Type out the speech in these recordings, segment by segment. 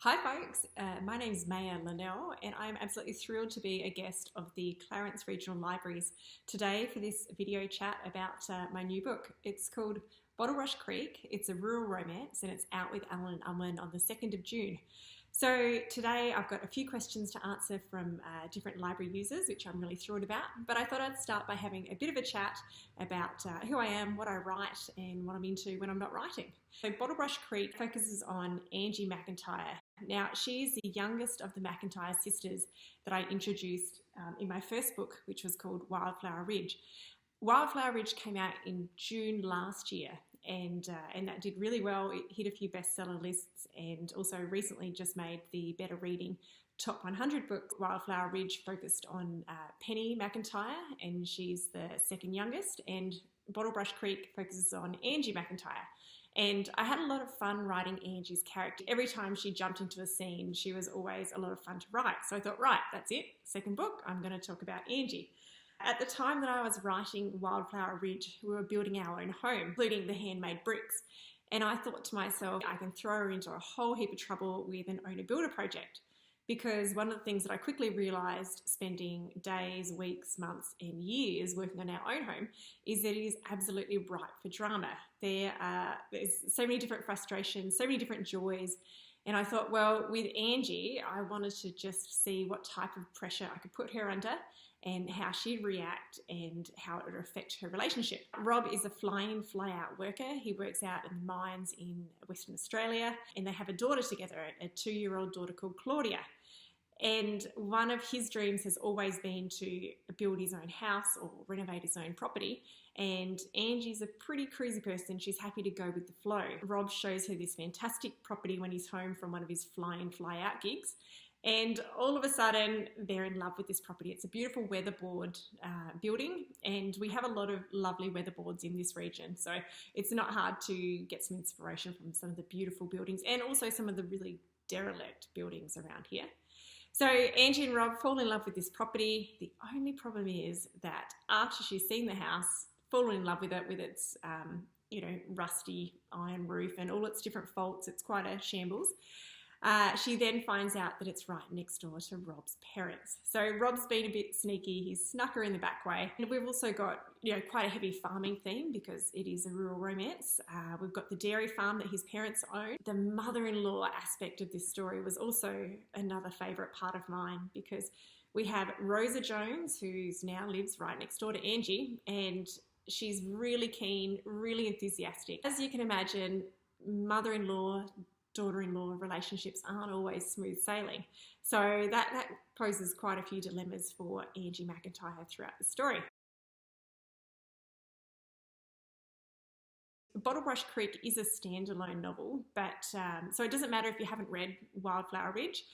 Hi folks, my name is Maya Linnell and I'm absolutely thrilled to be a guest of the Clarence Regional Libraries today for this video chat about my new book. It's called Bottlerush Creek. It's a rural romance and it's out with Allen & Unwin on the 2nd of June. So today I've got a few questions to answer from different library users, which I'm really thrilled about, but I thought I'd start by having a bit of a chat about who I am, what I write and what I'm into when I'm not writing. So Bottlerush Creek focuses on Angie McIntyre. Now, she's the youngest of the McIntyre sisters that I introduced in my first book, which was called Wildflower Ridge. Wildflower Ridge came out in June last year, and that did really well. It hit a few bestseller lists and also recently just made the Better Reading Top 100 books. Wildflower Ridge focused on Penny McIntyre, and she's the second youngest, and Bottlerush Creek focuses on Angie McIntyre. And I had a lot of fun writing Angie's character. Every time she jumped into a scene, she was always a lot of fun to write. So I thought, right, that's it. Second book, I'm going to talk about Angie. At the time that I was writing Wildflower Ridge, we were building our own home, including the handmade bricks. And I thought to myself, I can throw her into a whole heap of trouble with an owner-builder project. Because one of the things that I quickly realised spending days, weeks, months and years working on our own home is that it is absolutely ripe for drama. There's so many different frustrations, so many different joys. And I thought, well, with Angie, I wanted to just see what type of pressure I could put her under and how she'd react and how it would affect her relationship. Rob is a fly-in, fly-out worker. He works out in the mines in Western Australia, and they have a daughter together, a 2-year-old daughter called Claudia. And one of his dreams has always been to build his own house or renovate his own property. And Angie's a pretty crazy person. She's happy to go with the flow. Rob shows her this fantastic property when he's home from one of his fly-in, fly-out gigs. And all of a sudden, they're in love with this property. It's a beautiful weatherboard building, and we have a lot of lovely weatherboards in this region. So it's not hard to get some inspiration from some of the beautiful buildings and also some of the really derelict buildings around here. So Angie and Rob fall in love with this property. The only problem is that after she's seen the house, fallen in love with it, with its rusty iron roof and all its different faults, it's quite a shambles. She then finds out that it's right next door to Rob's parents. So Rob's been a bit sneaky. He's snuck her in the back way. And we've also got, quite a heavy farming theme because it is a rural romance. We've got the dairy farm that his parents own. The mother-in-law aspect of this story was also another favourite part of mine because we have Rosa Jones, who now lives right next door to Angie, and she's really keen, really enthusiastic. As you can imagine, mother-in-law, daughter-in-law relationships aren't always smooth sailing. So that poses quite a few dilemmas for Angie McIntyre throughout the story. Bottlerush Creek is a standalone novel, but so it doesn't matter if you haven't read Wildflower Ridge.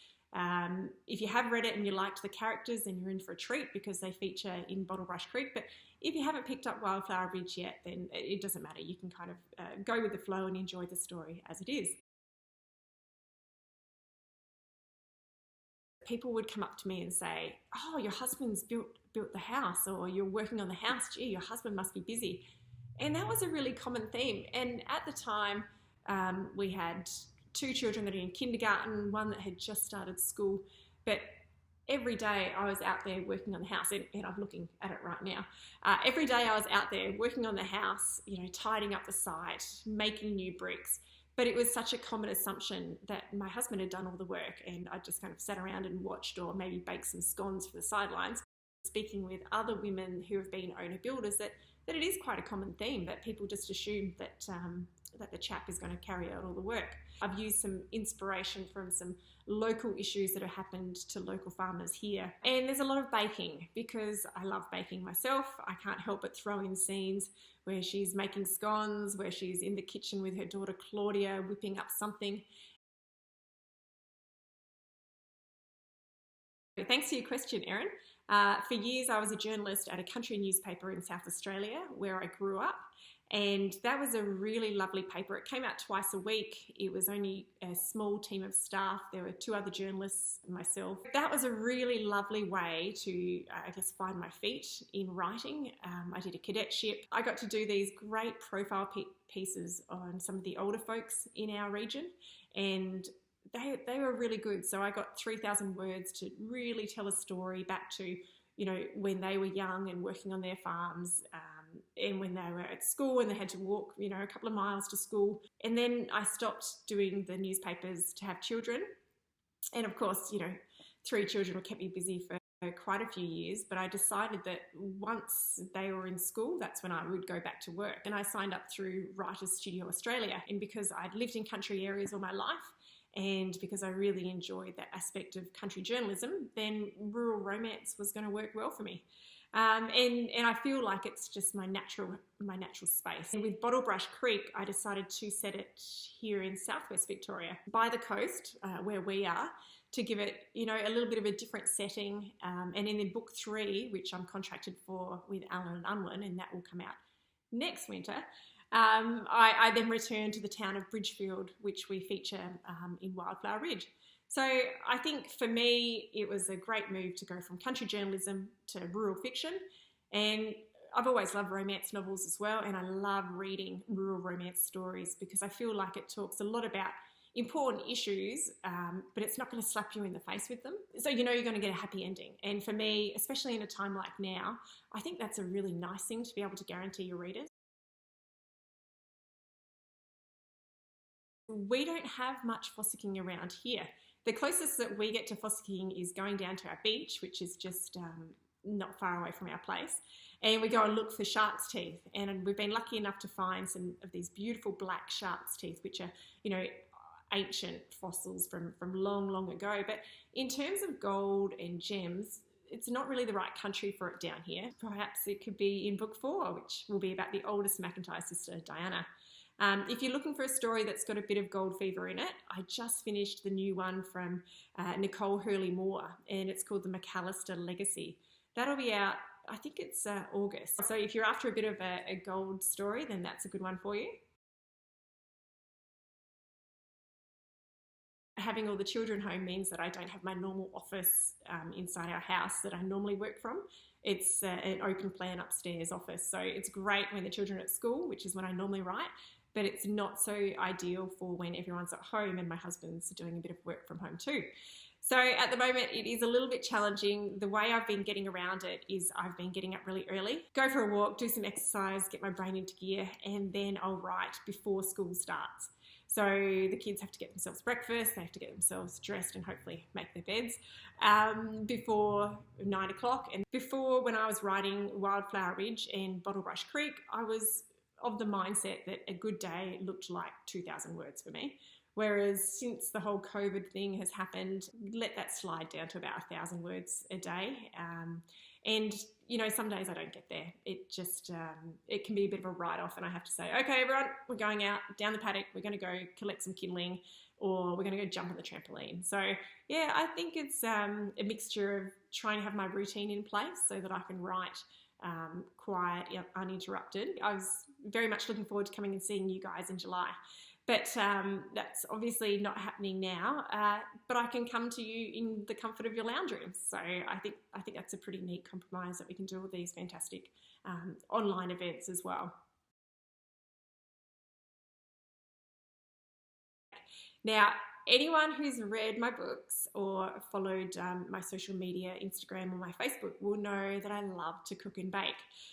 If you have read it and you liked the characters, then you're in for a treat because they feature in Bottlerush Creek. But if you haven't picked up Wildflower Ridge yet, then it doesn't matter. You can kind of go with the flow and enjoy the story as it is. People would come up to me and say, oh, your husband's built the house, or you're working on the house, gee, your husband must be busy. And that was a really common theme. And at the time, we had 2 children that are in kindergarten, one that had just started school. But every day I was out there working on the house, and I'm looking at it right now. Every day I was out there working on the house, tidying up the site, making new bricks. But it was such a common assumption that my husband had done all the work and I just kind of sat around and watched or maybe baked some scones for the sidelines. Speaking with other women who have been owner builders, that it is quite a common theme that people just assume that the chap is going to carry out all the work. I've used some inspiration from some local issues that have happened to local farmers here. And there's a lot of baking because I love baking myself. I can't help but throw in scenes where she's making scones, where she's in the kitchen with her daughter Claudia whipping up something. Thanks for your question, Erin. For years, I was a journalist at a country newspaper in South Australia where I grew up. And that was a really lovely paper. It came out twice a week. It was only a small team of staff. There were 2 other journalists and myself. That was a really lovely way to, find my feet in writing. I did a cadetship. I got to do these great profile pieces on some of the older folks in our region. And they were really good. So I got 3,000 words to really tell a story back to, you know, when they were young and working on their farms, and when they were at school and they had to walk, you know, a couple of miles to school. And then I stopped doing the newspapers to have children. And of course, you know, 3 children kept me busy for quite a few years, but I decided that once they were in school, that's when I would go back to work. And I signed up through Writers Studio Australia. And because I'd lived in country areas all my life, and because I really enjoyed that aspect of country journalism, then rural romance was going to work well for me. And I feel like it's just my natural space. And with Bottlebrush Creek, I decided to set it here in southwest Victoria, by the coast, where we are, to give it, you know, a little bit of a different setting. And in the book 3, which I'm contracted for with Allen and Unwin, and that will come out next winter, I then returned to the town of Bridgefield, which we feature in Wildflower Ridge. So I think for me, it was a great move to go from country journalism to rural fiction. And I've always loved romance novels as well, and I love reading rural romance stories because I feel like it talks a lot about important issues, but it's not going to slap you in the face with them. So you know you're going to get a happy ending. And for me, especially in a time like now, I think that's a really nice thing to be able to guarantee your readers. We don't have much fossicking around here. The closest that we get to fossicking is going down to our beach, which is just not far away from our place. And we go and look for shark's teeth. And we've been lucky enough to find some of these beautiful black shark's teeth, which are, you know, ancient fossils from long, long ago. But in terms of gold and gems, it's not really the right country for it down here. Perhaps it could be in book 4, which will be about the oldest McIntyre sister, Diana. If you're looking for a story that's got a bit of gold fever in it, I just finished the new one from Nicole Hurley-Moore, and it's called The McAllister Legacy. That'll be out, I think it's August. So if you're after a bit of a gold story, then that's a good one for you. Having all the children home means that I don't have my normal office inside our house that I normally work from. It's an open plan upstairs office. So it's great when the children are at school, which is when I normally write, but it's not so ideal for when everyone's at home and my husband's doing a bit of work from home too. So at the moment, it is a little bit challenging. The way I've been getting around it is I've been getting up really early, go for a walk, do some exercise, get my brain into gear, and then I'll write before school starts. So the kids have to get themselves breakfast, they have to get themselves dressed and hopefully make their beds before 9 o'clock. And before, when I was writing Wildflower Ridge and Bottlebrush Creek, I was of the mindset that a good day looked like 2,000 words for me. Whereas since the whole COVID thing has happened, let that slide down to about 1,000 words a day. And, you know, some days I don't get there. It just, it can be a bit of a write-off, and I have to say, okay, everyone, we're going out down the paddock, we're going to go collect some kindling, or we're going to go jump on the trampoline. So yeah, I think it's a mixture of trying to have my routine in place so that I can write quiet, uninterrupted. I was very much looking forward to coming and seeing you guys in July. But that's obviously not happening now, but I can come to you in the comfort of your lounge room. So I think that's a pretty neat compromise, that we can do all these fantastic online events as well. Now, anyone who's read my books or followed my social media, Instagram or my Facebook, will know that I love to cook and bake.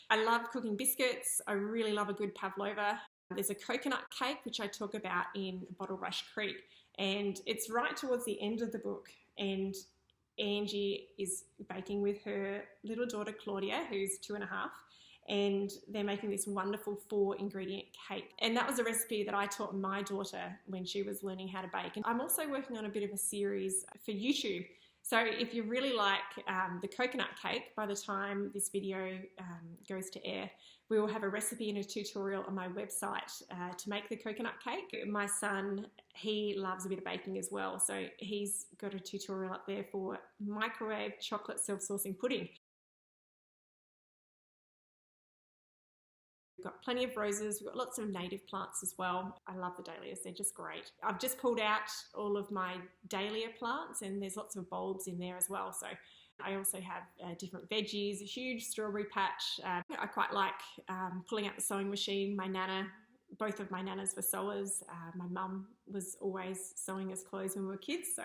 I love cooking biscuits. I really love a good pavlova. There's a coconut cake, which I talk about in Bottlebrush Creek, and it's right towards the end of the book, and Angie is baking with her little daughter Claudia, who's 2.5, and they're making this wonderful 4-ingredient cake. And that was a recipe that I taught my daughter when she was learning how to bake. And I'm also working on a bit of a series for YouTube. So if you really like the coconut cake, by the time this video goes to air, we will have a recipe and a tutorial on my website to make the coconut cake. My son, he loves a bit of baking as well, so he's got a tutorial up there for microwave chocolate self-saucing pudding. We've got plenty of roses, we've got lots of native plants as well. I love the dahlias, they're just great. I've just pulled out all of my dahlia plants, and there's lots of bulbs in there as well. So I also have different veggies, a huge strawberry patch. I quite like pulling out the sewing machine. My nana both of my nanas were sewers. My mum was always sewing us clothes when we were kids. So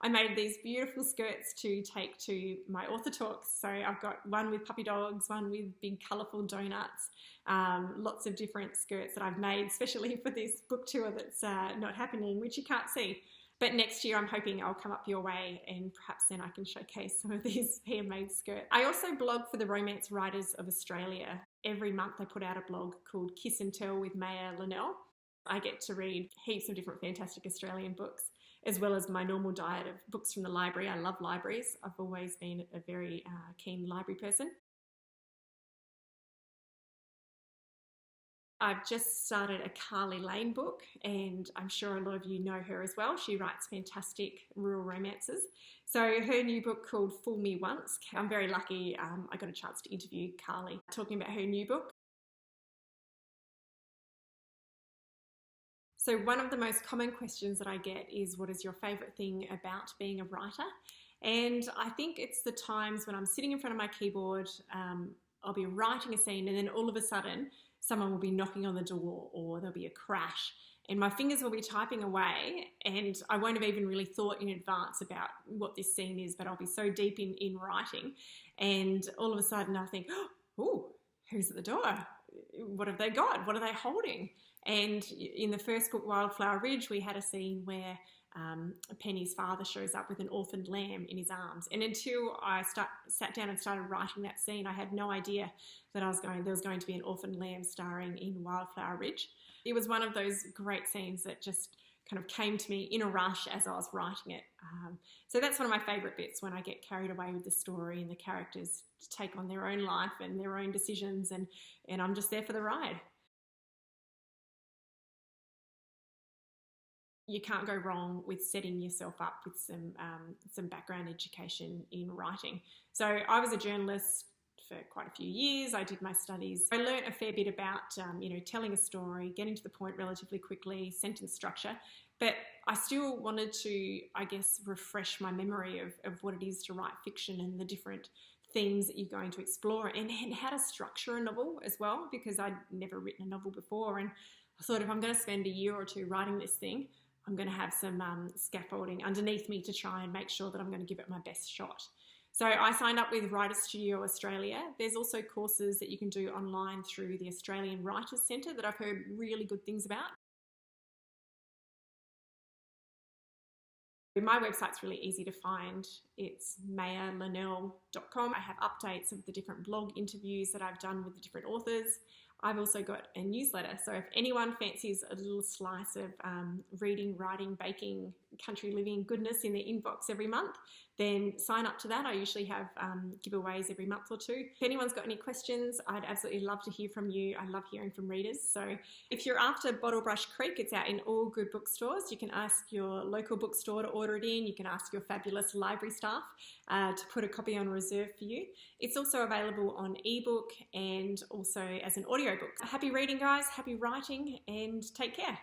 I made these beautiful skirts to take to my author talks. So I've got one with puppy dogs, one with big colourful donuts, lots of different skirts that I've made, especially for this book tour that's not happening, which you can't see. But next year, I'm hoping I'll come up your way and perhaps then I can showcase some of these handmade skirts. I also blog for the Romance Writers of Australia. Every month I put out a blog called Kiss and Tell with Maya Linnell. I get to read heaps of different fantastic Australian books, as well as my normal diet of books from the library. I love libraries. I've always been a very keen library person. I've just started a Carly Lane book, and I'm sure a lot of you know her as well. She writes fantastic rural romances. So her new book called Fool Me Once, I'm very lucky I got a chance to interview Carly talking about her new book. So one of the most common questions that I get is, what is your favourite thing about being a writer? And I think it's the times when I'm sitting in front of my keyboard, I'll be writing a scene, and then all of a sudden someone will be knocking on the door, or there'll be a crash, and my fingers will be typing away, and I won't have even really thought in advance about what this scene is, but I'll be so deep in writing, and all of a sudden I'll think, oh, who's at the door? What have they got? What are they holding? And in the first book, Wildflower Ridge, we had a scene where Penny's father shows up with an orphaned lamb in his arms. And until I sat down and started writing that scene, I had no idea that there was going to be an orphaned lamb starring in Wildflower Ridge. It was one of those great scenes that just kind of came to me in a rush as I was writing it. So that's one of my favourite bits, when I get carried away with the story and the characters take on their own life and their own decisions, and I'm just there for the ride. You can't go wrong with setting yourself up with some background education in writing. So I was a journalist for quite a few years. I did my studies. I learned a fair bit about telling a story, getting to the point relatively quickly, sentence structure, but I still wanted to, I guess, refresh my memory of what it is to write fiction and the different themes that you're going to explore, and how to structure a novel as well, because I'd never written a novel before, and I thought, if I'm going to spend a year or two writing this thing, I'm going to have some scaffolding underneath me to try and make sure that I'm going to give it my best shot. So I signed up with Writers Studio Australia. There's also courses that you can do online through the Australian Writers Centre that I've heard really good things about. My website's really easy to find. It's mayalinnell.com. I have updates of the different blog interviews that I've done with the different authors. I've also got a newsletter, so if anyone fancies a little slice of reading, writing, baking, country living goodness in their inbox every month, then sign up to that. I usually have giveaways every month or two. If anyone's got any questions, I'd absolutely love to hear from you. I love hearing from readers. So if you're after Bottlebrush Creek, it's out in all good bookstores. You can ask your local bookstore to order it in. You can ask your fabulous library staff to put a copy on reserve for you. It's also available on ebook and also as an audiobook. Happy reading, guys. Happy writing, and take care.